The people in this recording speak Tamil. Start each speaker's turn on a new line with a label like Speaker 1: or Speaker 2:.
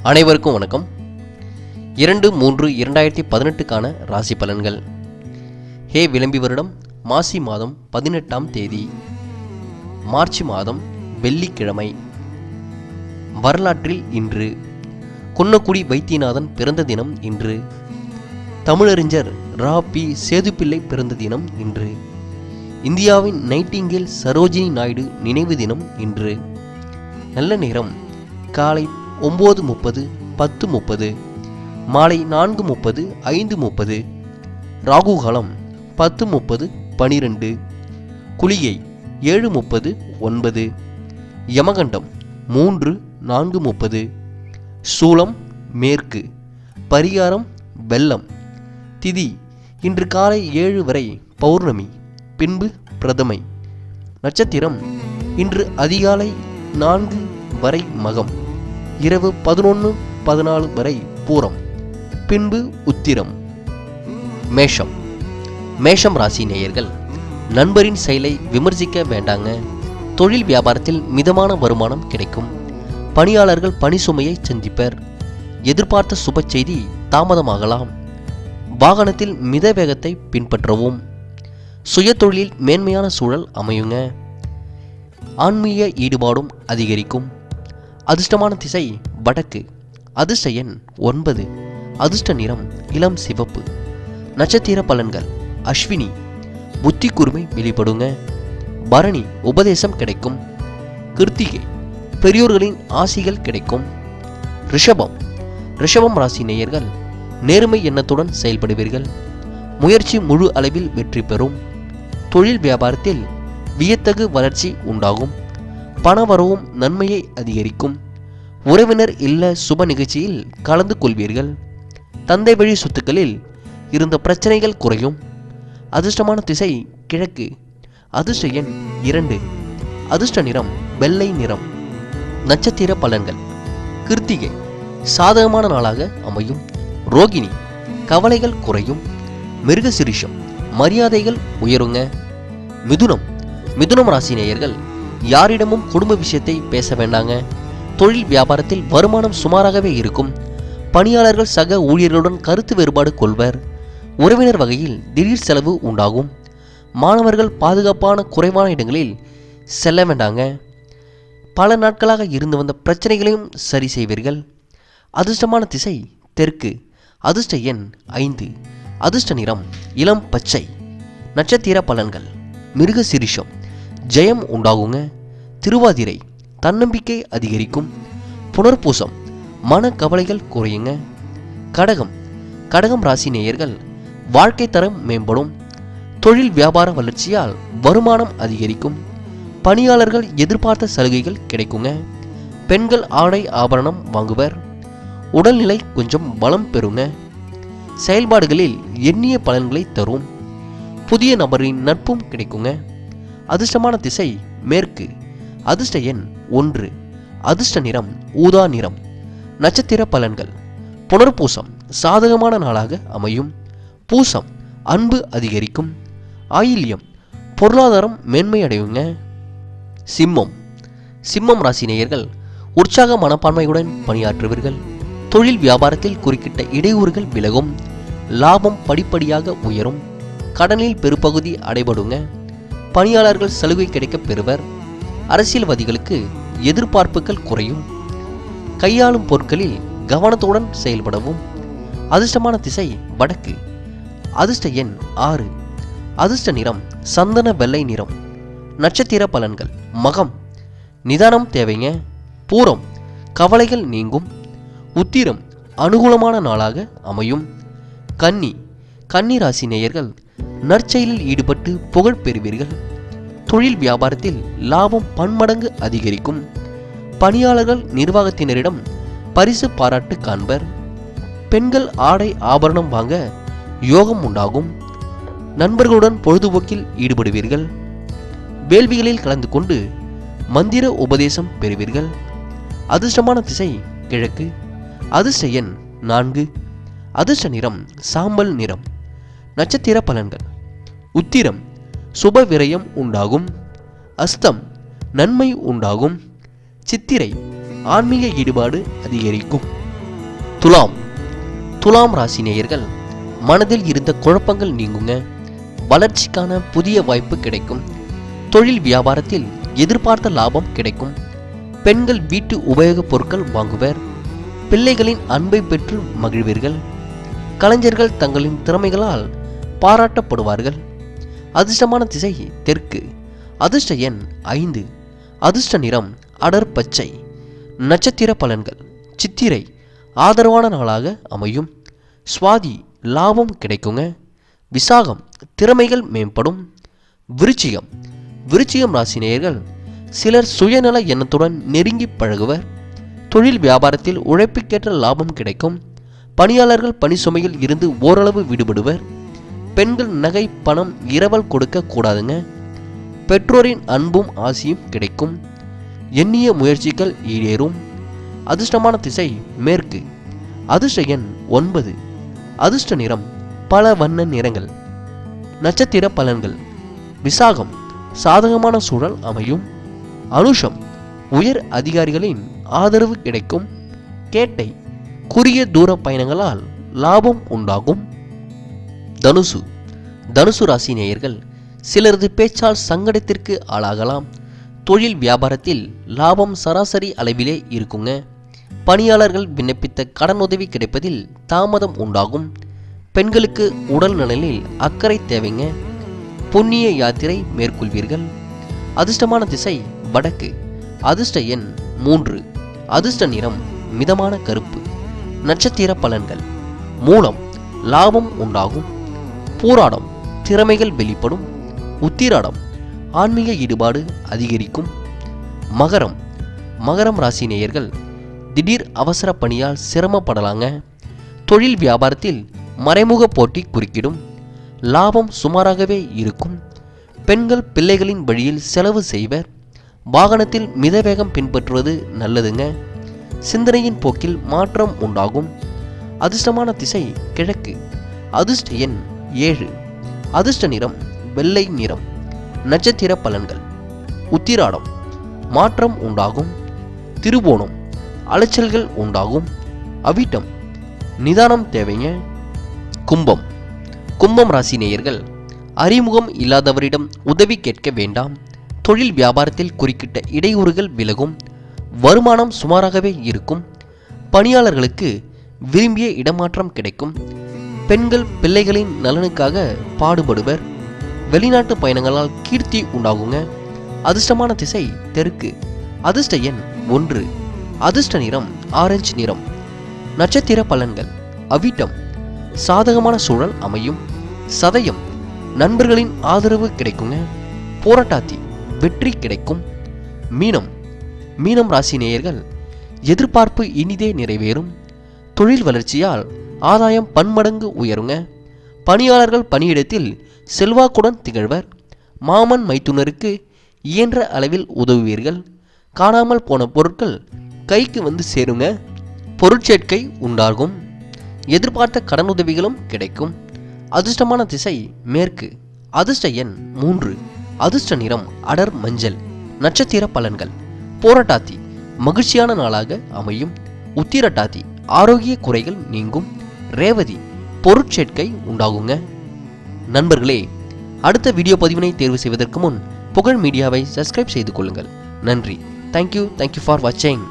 Speaker 1: அனைவருக்கும் வணக்கம். 2/3/2018க்கான ராசி பலன்கள். ஹே விளம்பி வருடம் மாசி மாதம் 18ஆம் தேதி, மார்ச் மாதம் வெள்ளிக்கிழமை. வரலாற்றில் இன்று குன்னக்குடி வைத்தியநாதன் பிறந்த தினம் இன்று. தமிழறிஞர் ரா. பி. சேதுப்பிள்ளை பிறந்த தினம் இன்று. இந்தியாவின் நைட்டிங்கேல் சரோஜினி நாயுடு நினைவு தினம் இன்று. நல்ல நேரம் காலை 9:30 10:30, மாலை 4:30 5:30, ராகு காலம் 10:30 12, குளிகை 7:30 9, யமகண்டம் 3 4:30, சூலம் மேற்கு, பரிகாரம் வெள்ளம். திதி இன்று காலை 7 வரை பௌர்ணமி, பின்பு பிரதமை. நட்சத்திரம் இன்று அதிகாலை 4 வரை மகம், இரவு 11:14 வரை பூரம், பின்பு உத்திரம். மேஷம் ராசி நேயர்கள், நண்பரின் செயலை விமர்சிக்க வேண்டாங்க. தொழில் வியாபாரத்தில் மிதமான வருமானம் கிடைக்கும். பணியாளர்கள் பணி சுமையை சந்திப்பர். எதிர்பார்த்த சுப செய்தி தாமதமாகலாம். வாகனத்தில் மித வேகத்தை பின்பற்றவும். சுய தொழிலில் மேன்மையான சூழல் அமையுங்க. ஆன்மீக ஈடுபாடும் அதிகரிக்கும். அதிர்ஷ்டமான திசை வடக்கு. அதிர்ஷ்ட எண் 9. அதிர்ஷ்ட நிறம் இளம் சிவப்பு. நட்சத்திர பலன்கள். அஸ்வினி புத்தி கூர்மை வெளிப்படுங்க. பரணி உபதேசம் கிடைக்கும். கிருத்திகை பெரியோர்களின் ஆசிகள் கிடைக்கும். ரிஷபம் ராசி நேயர்கள், நேர்மை எண்ணத்துடன் செயல்படுவீர்கள். முயற்சி முழு அளவில் வெற்றி பெறும். தொழில் வியாபாரத்தில் வியத்தகு வளர்ச்சி உண்டாகும். பணவரவும் நன்மையை அதிகரிக்கும். உறவினர் இல்ல சுப நிகழ்ச்சியில் கலந்து கொள்வீர்கள். தந்தை வழி சொத்துக்களில் இருந்த பிரச்சனைகள் குறையும். அதிர்ஷ்டமான திசை கிழக்கு. அதிர்ஷ்ட எண் 2. அதிர்ஷ்ட நிறம் வெள்ளை நிறம். நட்சத்திர பலன்கள். கிருத்திகை சாதகமான நாளாக அமையும். ரோகிணி கவலைகள் குறையும். மிருகசிரிஷம் மரியாதைகள் உயருங்க. மிதுனம் ராசி நேயர்கள், யாரிடமும் குடும்ப விஷயத்தை பேச வேண்டாங்க. தொழில் வியாபாரத்தில் வருமானம் சுமாராகவே இருக்கும். பணியாளர்கள் சக ஊழியர்களுடன் கருத்து வேறுபாடு கொள்வர். உறவினர் வகையில் திடீர் செலவு உண்டாகும். மாணவர்கள் பாதுகாப்பான குறைவான இடங்களில் செல்ல வேண்டாங்க. பல நாட்களாக இருந்து வந்த பிரச்சனைகளையும் சரி செய்வீர்கள். அதிர்ஷ்டமான திசை தெற்கு. அதிர்ஷ்ட எண் 5. அதிர்ஷ்ட நிறம் இளம் பச்சை. நட்சத்திர பலன்கள். மிருகசிரிஷம் ஜெயம் உண்டாகுங்க. திருவாதிரை தன்னம்பிக்கை அதிகரிக்கும். புனர்பூசம் மன கவலைகள் குறையுங்க. கடகம் ராசி நேயர்கள், வாழ்க்கை தரம் மேம்படும். தொழில் வியாபார வளர்ச்சியால் வருமானம் அதிகரிக்கும். பணியாளர்கள் எதிர்பார்த்த சலுகைகள் கிடைக்குங்க. பெண்கள் ஆடை ஆபரணம் வாங்குவர். உடல்நிலை கொஞ்சம் பலம் பெறுங்க. செயல்பாடுகளில் எண்ணிய பலன்களை தரும். புதிய நபரின் நட்பும் கிடைக்குங்க. அதிர்ஷ்டமான திசை மேற்கு. அதிர்ஷ்ட எண் 1. அதிர்ஷ்ட நிறம் ஊதா நிறம். நட்சத்திர பலன்கள். புனர்பூசம் சாதகமான நாளாக அமையும். பூசம் அன்பு அதிகரிக்கும். ஆயில்யம் பொருளாதாரம் மேன்மை அடையுங்க. சிம்மம் ராசி நேயர்கள், உற்சாக மனப்பான்மையுடன் பணியாற்றுவீர்கள். தொழில் வியாபாரத்தில் குறுக்கிட்ட இடையூறுகள் விலகும். லாபம் படிப்படியாக உயரும். கடனில் பெருப்பகுதி அடைபடுங்க. பணியாளர்கள் சலுகை கிடைக்க பெறுவர். அரசியல்வாதிகளுக்கு எதிர்பார்ப்புகள் குறையும். கையாளும் பொருட்களில் கவனத்துடன் செயல்படவும். அதிர்ஷ்டமான திசை வடக்கு. அதிர்ஷ்ட எண் 6. அதிர்ஷ்ட நிறம் சந்தன வெள்ளை நிறம். நட்சத்திர பலன்கள். மகம் நிதானம் தேவைங்க. பூரம் கவலைகள் நீங்கும். உத்திரம் அனுகூலமான நாளாக அமையும். கன்னி ராசி நேயர்கள், நற்செயலில் ஈடுபட்டு புகழ் பெறுவீர்கள். தொழில் வியாபாரத்தில் லாபம் பன்மடங்கு அதிகரிக்கும். பணியாளர்கள் நிர்வாகத்தினரிடம் பரிசு பாராட்டு காண்பர். பெண்கள் ஆடை ஆபரணம் வாங்க யோகம் உண்டாகும். நண்பர்களுடன் பொழுதுபோக்கில் ஈடுபடுவீர்கள். வேள்விகளில் கலந்து கொண்டு மந்திர உபதேசம் பெறுவீர்கள். அதிர்ஷ்டமான திசை கிழக்கு. அதிர்ஷ்ட எண் 4. அதிர்ஷ்ட நிறம் சாம்பல் நிறம். நட்சத்திர பலன்கள். உத்திரம் சுப விரயம் உண்டாகும். அஸ்தம் நன்மை உண்டாகும். சித்திரை ஆன்மீக ஈடுபாடு அதிகரிக்கும். துலாம். துலாம் ராசி நேயர்கள், மனதில் இருந்த குழப்பங்கள் நீங்குங்க. வளர்ச்சிக்கான புதிய வாய்ப்பு கிடைக்கும். தொழில் வியாபாரத்தில் எதிர்பார்த்த லாபம் கிடைக்கும். பெண்கள் வீட்டு உபயோகப் பொருட்கள் வாங்குவர். பிள்ளைகளின் அன்பை பெற்று மகிழ்வீர்கள். கலைஞர்கள் தங்களின் திறமைகளால் பாராட்டப்படுவார்கள். அதிர்ஷ்டமான திசை தெற்கு. அதிர்ஷ்ட எண் 5. அதிர்ஷ்ட நிறம் அடர் பச்சை. நட்சத்திர பலன்கள்: சித்திரை ஆதரவான நாளாக அமையும். சுவாதி லாபம் கிடைக்குங்க. விசாகம் திறமைகள் மேம்படும். விருச்சிகம். விருச்சிகம் ராசி நேயர்கள், சிலர் சுயநல எண்ணத்துடன் நெருங்கி பழகுவர். தொழில் வியாபாரத்தில் உழைப்புக்கேற்ற லாபம் கிடைக்கும். பணியாளர்கள் பணி சுமையில் இருந்து ஓரளவு விடுபடுவர். பெண்கள் நகை பணம் இரவல் கொடுக்க கூடாதுங்க. பெற்றோரின் அன்பும் ஆசியும் கிடைக்கும். எண்ணிய முயற்சிகள் ஈடேறும். அதிர்ஷ்டமான திசை மேற்கு. அதிர்ஷ்ட எண் 9. அதிர்ஷ்ட நிறம் பல வண்ண நிறங்கள். நட்சத்திர பலன்கள்: விசாகம் சாதகமான சூழல் அமையும். அனுஷம் உயர் அதிகாரிகளின் ஆதரவு கிடைக்கும். கேட்டை குறுகிய தூர பயணங்களால் லாபம் உண்டாகும். தனுசு. தனுசு ராசி நேயர்கள், சிலரது பேச்சால் சங்கடத்திற்கு ஆளாகலாம். தொழில் வியாபாரத்தில் லாபம் சராசரி அளவிலே இருக்குங்க. பணியாளர்கள் விண்ணப்பித்த கடனுதவி கிடைப்பதில் தாமதம் உண்டாகும். பெண்களுக்கு உடல் நலனில் அக்கறை தேவைங்க. புண்ணிய யாத்திரை மேற்கொள்வீர்கள். அதிர்ஷ்டமான திசை வடக்கு. அதிர்ஷ்ட எண் 3. அதிர்ஷ்ட நிறம் மிதமான கருப்பு. நட்சத்திர பலன்கள்: மூலம் லாபம் உண்டாகும். பூராடம் திறமைகள் வெளிப்படும். உத்திராடம் ஆன்மீக ஈடுபாடு அதிகரிக்கும். மகரம். மகரம் ராசி நேயர்கள், திடீர் அவசர பணியால் சிரமப்படலாங்க. தொழில் வியாபாரத்தில் மறைமுக போட்டி குறுக்கிடும். லாபம் சுமாராகவே இருக்கும். பெண்கள் பிள்ளைகளின் வழியில் செலவு செய்வர். வாகனத்தில் மிதவேகம் பின்பற்றுவது நல்லதுங்க. சிந்தனையின் போக்கில் மாற்றம் உண்டாகும். அதிர்ஷ்டமான திசை கிழக்கு. அதிர்ஷ்ட எண் 7. அதிர்ஷ்ட நிறம் வெள்ளை நிறம். நட்சத்திர பலன்கள்: உத்திராடம் மாற்றம் உண்டாகும். திருவோணம் அலைச்சல்கள் உண்டாகும். அவிட்டம் நிதானம் தேவைங்க. கும்பம். கும்பம் ராசி நேயர்கள், அறிமுகம் இல்லாதவரிடம் உதவி கேட்க வேண்டாம். தொழில் வியாபாரத்தில் குறுக்கிட்ட இடையூறுகள் விலகும். வருமானம் சுமாராகவே இருக்கும். பணியாளர்களுக்கு விரும்பிய இடமாற்றம் கிடைக்கும். பெண்கள் பிள்ளைகளின் நலனுக்காக பாடுபடுவர். வெளிநாட்டு பயணங்களால் கீர்த்தி உண்டாகுங்க. அதிர்ஷ்டமான திசை தெற்கு. அதிர்ஷ்ட எண் 1. அதிர்ஷ்ட நிறம் ஆரஞ்சு நிறம். நட்சத்திர பலன்கள்: அவிட்டம் சாதகமான சூழல் அமையும். சதயம் நண்பர்களின் ஆதரவு கிடைக்குங்க. போராட்டாத்தி வெற்றி கிடைக்கும். மீனம். மீனம் ராசி நேயர்கள், எதிர்பார்ப்பு இனிதே நிறைவேறும். தொழில் வளர்ச்சியால் ஆதாயம் பன்மடங்கு உயருங்க. பணியாளர்கள் பணியிடத்தில் செல்வாக்குடன் திகழ்வர். மாமன் மைத்துனருக்கு இயன்ற அளவில் உதவுவீர்கள். காணாமல் போன பொருட்கள் கைக்கு வந்து சேருங்க. பொருட்சேர்க்கை உண்டாகும். எதிர்பார்த்த கடனுதவிகளும் கிடைக்கும். அதிர்ஷ்டமான திசை மேற்கு. அதிர்ஷ்ட எண் 3. அதிர்ஷ்ட நிறம் அடர் மஞ்சள். நட்சத்திர பலன்கள்: போராட்டாத்தி மகிழ்ச்சியான நாளாக அமையும். உத்திரட்டாத்தி ஆரோக்கிய குறைகள் நீங்கும். ரேவதி பொருட்சேர்க்கை உண்டாகுங்க. நண்பர்களே, அடுத்த வீடியோ பதிவினை தேர்வு செய்வதற்கு முன் புகழ் மீடியாவை சப்ஸ்கிரைப் செய்து கொள்ளுங்கள். நன்றி. தேங்க்யூ ஃபார் வாட்சிங்.